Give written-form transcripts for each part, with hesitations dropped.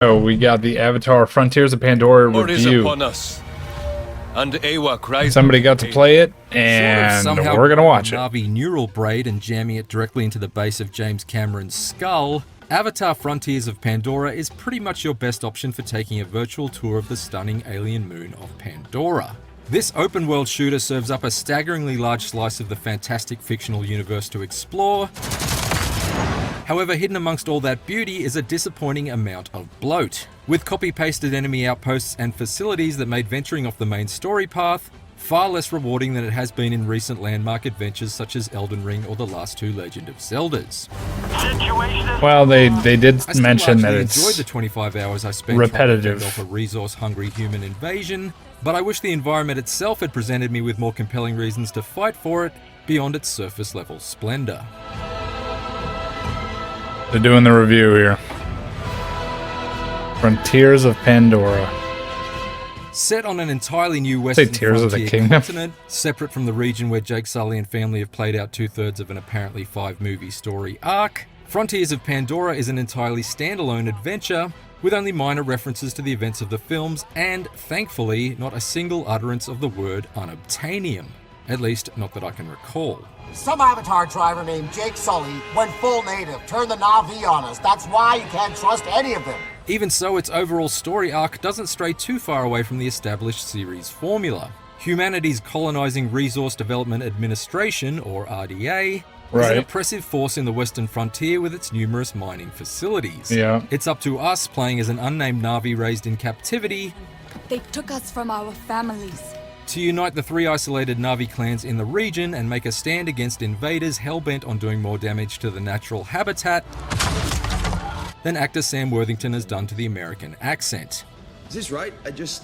Oh, we got the Avatar Frontiers of Pandora Is review. upon us, and Awak rises. Somebody got to play it, and somehow we're gonna watch it. Navi neural braid and jamming it directly into the base of James Cameron's skull, Avatar Frontiers of Pandora is pretty much your best option for taking a virtual tour of the stunning alien moon of Pandora. This open-world shooter serves up a staggeringly large slice of the fantastic fictional universe to explore. However, hidden amongst all that beauty is a disappointing amount of bloat, with copy-pasted enemy outposts and facilities that made venturing off the main story path far less rewarding than it has been in recent landmark adventures such as Elden Ring or the last two Legend of Zeldas. Well, they did mention that I it's enjoyed the 25 hours I spent repetitive. trying to fend off a resource-hungry human invasion, but I wish the environment itself had presented me with more compelling reasons to fight for it beyond its surface-level splendor. They're doing the review here. Frontiers of Pandora. Set on an entirely new western Tears of the frontier Kingdom. continent, separate from the region where Jake Sully and family have played out 2/3 of an apparently 5-movie story arc, Frontiers of Pandora is an entirely standalone adventure with only minor references to the events of the films and, thankfully, not a single utterance of the word unobtainium. At least, not that I can recall. Some Avatar driver named Jake Sully went full native, turned the Na'vi on us. That's why you can't trust any of them. Even so, its overall story arc doesn't stray too far away from the established series formula. Humanity's Colonizing Resource Development Administration, or RDA, is an oppressive force in the western frontier with its numerous mining facilities. Yeah. It's up to us, playing as an unnamed Na'vi raised in captivity, They took us from our families. to unite the 3 isolated Na'vi clans in the region and make a stand against invaders hell-bent on doing more damage to the natural habitat than actor Sam Worthington has done to the American accent. Is this right? I just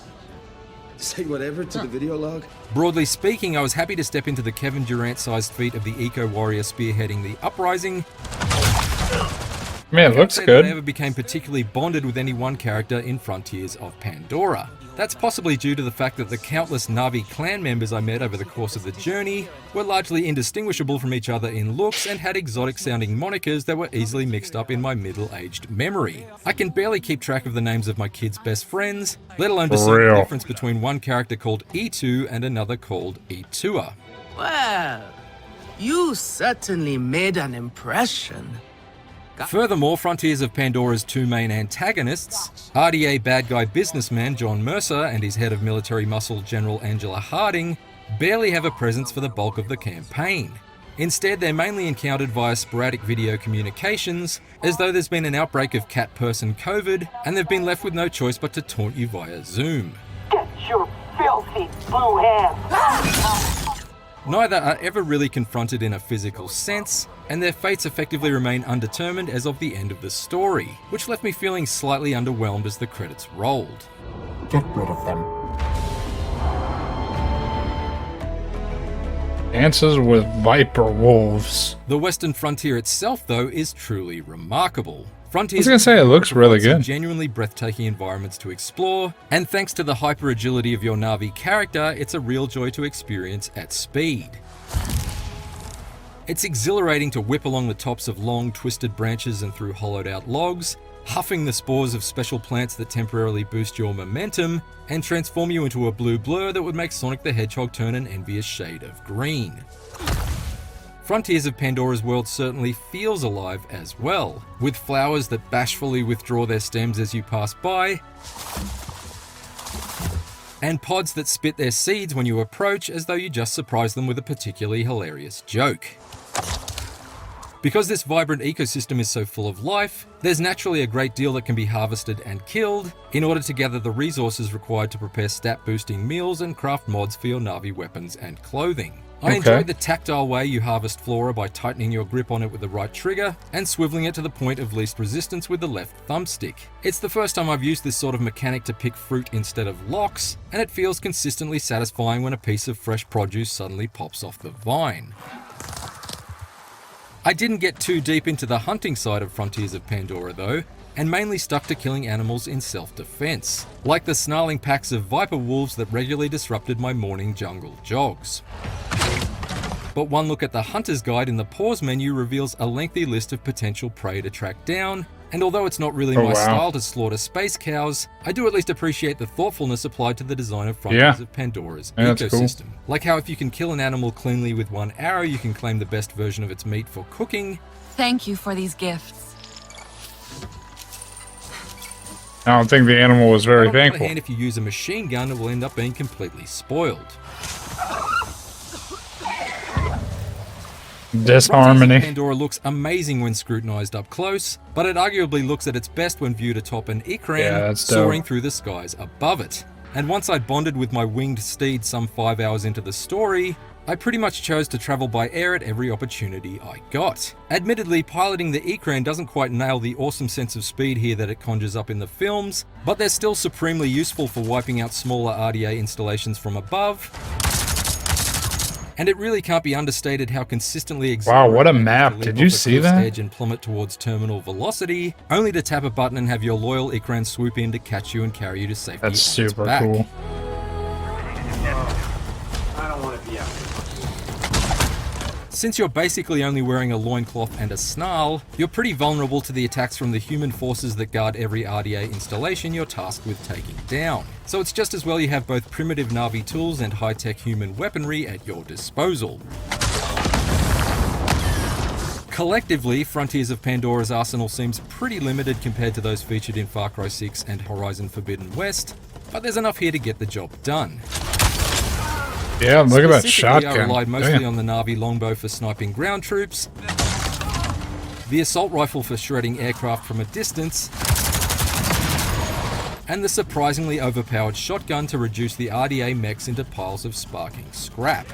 say whatever to the video log? Broadly speaking, I was happy to step into the Kevin Durant-sized feat of the eco-warrior spearheading the uprising. Man, it looks I good. never became particularly bonded with any one character in Frontiers of Pandora. That's possibly due to the fact that the countless Na'vi clan members I met over the course of the journey were largely indistinguishable from each other in looks and had exotic-sounding monikers that were easily mixed up in my middle-aged memory. I can barely keep track of the names of my kids' best friends, let alone discern the difference between one character called E2 and another called E2a. Well, you certainly made an impression. Furthermore, Frontiers of Pandora's 2 main antagonists, RDA bad guy businessman John Mercer and his head of military muscle General Angela Harding, barely have a presence for the bulk of the campaign. Instead, they're mainly encountered via sporadic video communications, as though there's been an outbreak of cat-person COVID, and they've been left with no choice but to taunt you via Zoom. Get your filthy blue hands! Neither are ever really confronted in a physical sense, and their fates effectively remain undetermined as of the end of the story, which left me feeling slightly underwhelmed as the credits rolled. Get rid of them. Dances with viper wolves. The Western frontier itself, though, is truly remarkable. I was gonna say, it looks really good. Genuinely breathtaking environments to explore, and thanks to the hyper agility of your Na'vi character, it's a real joy to experience at speed. It's exhilarating to whip along the tops of long, twisted branches and through hollowed out logs, huffing the spores of special plants that temporarily boost your momentum and transform you into a blue blur that would make Sonic the Hedgehog turn an envious shade of green. Frontiers of Pandora's world certainly feels alive as well, with flowers that bashfully withdraw their stems as you pass by, and pods that spit their seeds when you approach as though you just surprised them with a particularly hilarious joke. Because this vibrant ecosystem is so full of life, there's naturally a great deal that can be harvested and killed in order to gather the resources required to prepare stat-boosting meals and craft mods for your Na'vi weapons and clothing. I enjoyed the tactile way you harvest flora by tightening your grip on it with the right trigger and swiveling it to the point of least resistance with the left thumbstick. It's the first time I've used this sort of mechanic to pick fruit instead of locks, and it feels consistently satisfying when a piece of fresh produce suddenly pops off the vine. I didn't get too deep into the hunting side of Frontiers of Pandora though, and mainly stuck to killing animals in self-defense, like the snarling packs of viper wolves that regularly disrupted my morning jungle jogs. But one look at the Hunter's Guide in the pause menu reveals a lengthy list of potential prey to track down, And although it's not really Oh, my wow. style to slaughter space cows, I do at least appreciate the thoughtfulness applied to the design of Frontiers Yeah. of Pandora's Yeah, that's cool. ecosystem. Like how if you can kill an animal cleanly with one arrow, you can claim the best version of its meat for cooking. Thank you for these gifts. I don't think the animal was very On the other thankful. hand, if you use a machine gun, it will end up being completely spoiled. Disharmony. Pandora looks amazing when scrutinized up close, but it arguably looks at its best when viewed atop an Ikran Yeah, that's dope. soaring through the skies above it. And once I'd bonded with my winged steed some 5 hours into the story, I pretty much chose to travel by air at every opportunity I got. Admittedly, piloting the Ikran doesn't quite nail the awesome sense of speed here that it conjures up in the films, but they're still supremely useful for wiping out smaller RDA installations from above. And it really can't be understated how consistently Wow, what a exhilarating it is map. to Did leap you off a see cliff's that? edge and plummet towards terminal velocity, only to tap a button and have your loyal Ikran swoop in to catch you and carry you to safety. That's on its super back. cool. I don't want to be out. Since you're basically only wearing a loincloth and a snarl, you're pretty vulnerable to the attacks from the human forces that guard every RDA installation you're tasked with taking down. So it's just as well you have both primitive Na'vi tools and high-tech human weaponry at your disposal. Collectively, Frontiers of Pandora's arsenal seems pretty limited compared to those featured in Far Cry 6 and Horizon Forbidden West, but there's enough here to get the job done. Yeah, look at that Specifically, I shotgun. relied mostly Damn. on the Na'vi longbow for sniping ground troops, the assault rifle for shredding aircraft from a distance, and the surprisingly overpowered shotgun to reduce the RDA mechs into piles of sparking scrap.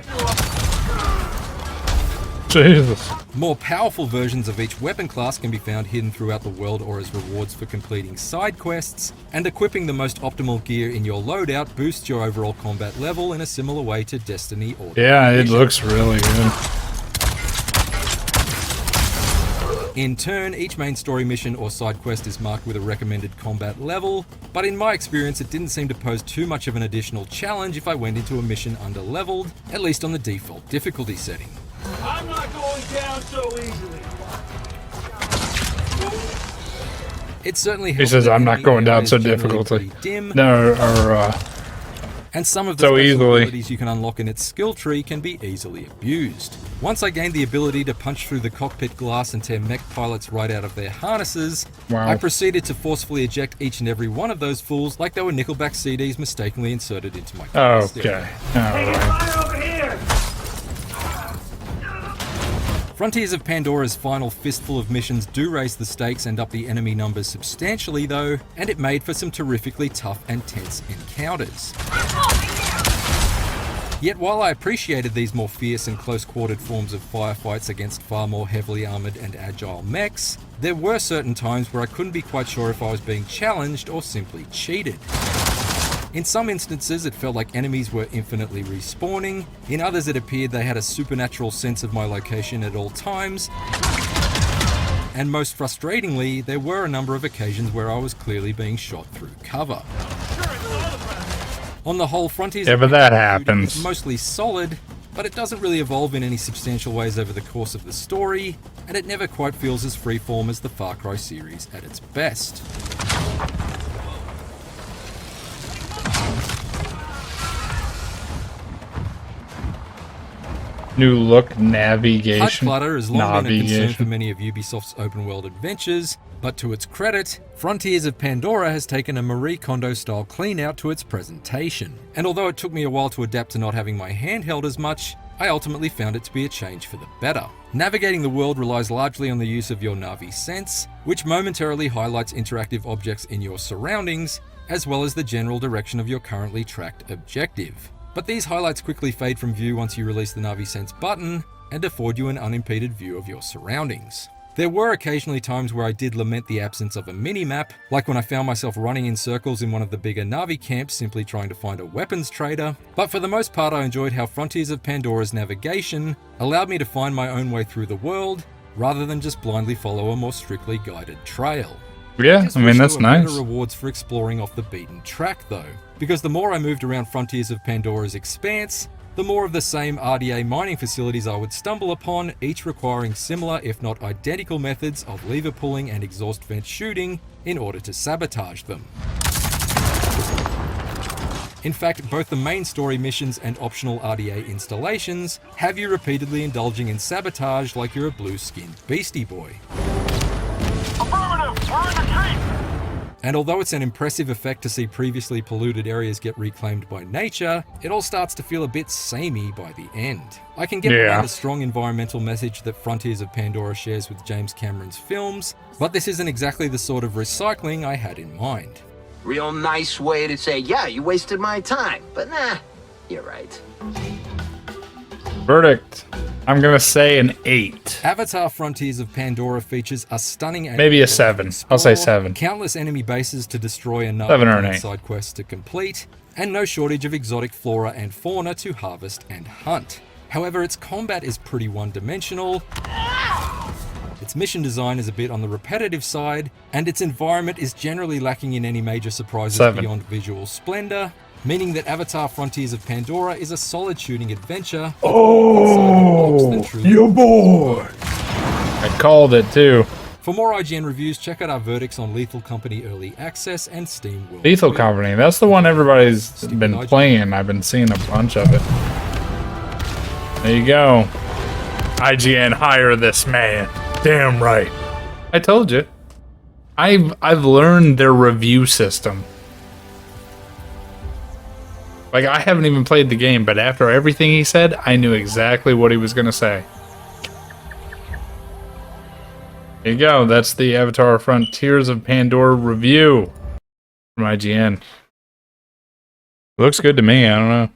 Jesus. More powerful versions of each weapon class can be found hidden throughout the world or as rewards for completing side quests, and equipping the most optimal gear in your loadout boosts your overall combat level in a similar way to Destiny or Yeah, it Division. looks really good. In turn, each main story mission or side quest is marked with a recommended combat level, but in my experience it didn't seem to pose too much of an additional challenge if I went into a mission under-leveled, at least on the default difficulty setting. I'm not going down so easily. It certainly He helps says, that I'm not enemy going down AI is so generally difficultly. pretty dim, No, and some of the so special easily. abilities you can unlock in its skill tree can be easily abused. Once I gained the ability to punch through the cockpit glass and tear mech pilots right out of their harnesses, Wow. I proceeded to forcefully eject each and every one of those fools like they were Nickelback CDs mistakenly inserted into my car stereo. okay. Alright. Fire over here! Frontiers of Pandora's final fistful of missions do raise the stakes and up the enemy numbers substantially though, and it made for some terrifically tough and tense encounters. Yet while I appreciated these more fierce and close-quartered forms of firefights against far more heavily armoured and agile mechs, there were certain times where I couldn't be quite sure if I was being challenged or simply cheated. In some instances, it felt like enemies were infinitely respawning. In others, it appeared they had a supernatural sense of my location at all times. And most frustratingly, there were a number of occasions where I was clearly being shot through cover. On the whole, Frontiers Yeah, of but that Pandoria happens. is mostly solid, but it doesn't really evolve in any substantial ways over the course of the story, and it never quite feels as freeform as the Far Cry series at its best. New look HUD navigation. clutter has long been a concern for Navigation. many of Ubisoft's open-world adventures, but to its credit, Frontiers of Pandora has taken a Marie Kondo-style clean-out to its presentation. And although it took me a while to adapt to not having my hand held as much, I ultimately found it to be a change for the better. Navigating the world relies largely on the use of your Na'vi sense, which momentarily highlights interactive objects in your surroundings, as well as the general direction of your currently tracked objective. But these highlights quickly fade from view once you release the Na'vi Sense button and afford you an unimpeded view of your surroundings. There were occasionally times where I did lament the absence of a mini-map, like when I found myself running in circles in one of the bigger Na'vi camps simply trying to find a weapons trader, but for the most part I enjoyed how Frontiers of Pandora's navigation allowed me to find my own way through the world, rather than just blindly follow a more strictly guided trail. Yeah, Just I mean, wish that's there were nice. better rewards for exploring off the beaten track though, because the more I moved around Frontiers of Pandora's expanse, the more of the same RDA mining facilities I would stumble upon, each requiring similar if not identical methods of lever pulling and exhaust vent shooting in order to sabotage them. In fact, both the main story missions and optional RDA installations have you repeatedly indulging in sabotage like you're a blue-skinned Beastie Boy. Affirmative! We're in retreat! And although it's an impressive effect to see previously polluted areas get reclaimed by nature, it all starts to feel a bit samey by the end. I can get behind the strong environmental message that Frontiers of Pandora shares with James Cameron's films, but this isn't exactly the sort of recycling I had in mind. Real nice way to say, yeah, you wasted my time. But nah, you're right. Verdict. I'm gonna say an 8. Avatar Frontiers of Pandora features a stunning... Maybe a 7. I'll say 7. Countless enemy bases to destroy and 7 or an 8. side quests to complete, and no shortage of exotic flora and fauna to harvest and hunt. However, its combat is pretty one-dimensional, its mission design is a bit on the repetitive side, and its environment is generally lacking in any major surprises 7. beyond visual splendor, meaning that Avatar Frontiers of Pandora is a solid shooting adventure. Oh, your boy! I called it too. For more IGN reviews, check out our verdicts on Lethal Company Early Access and Steam World. Lethal Company, that's the one everybody's been playing. I've been seeing a bunch of it. There you go. IGN, hire this man. Damn right. I told you. I've learned their review system. Like, I haven't even played the game, but after everything he said, I knew exactly what he was going to say. There you go. That's the Avatar Frontiers of Pandora review from IGN. Looks good to me. I don't know.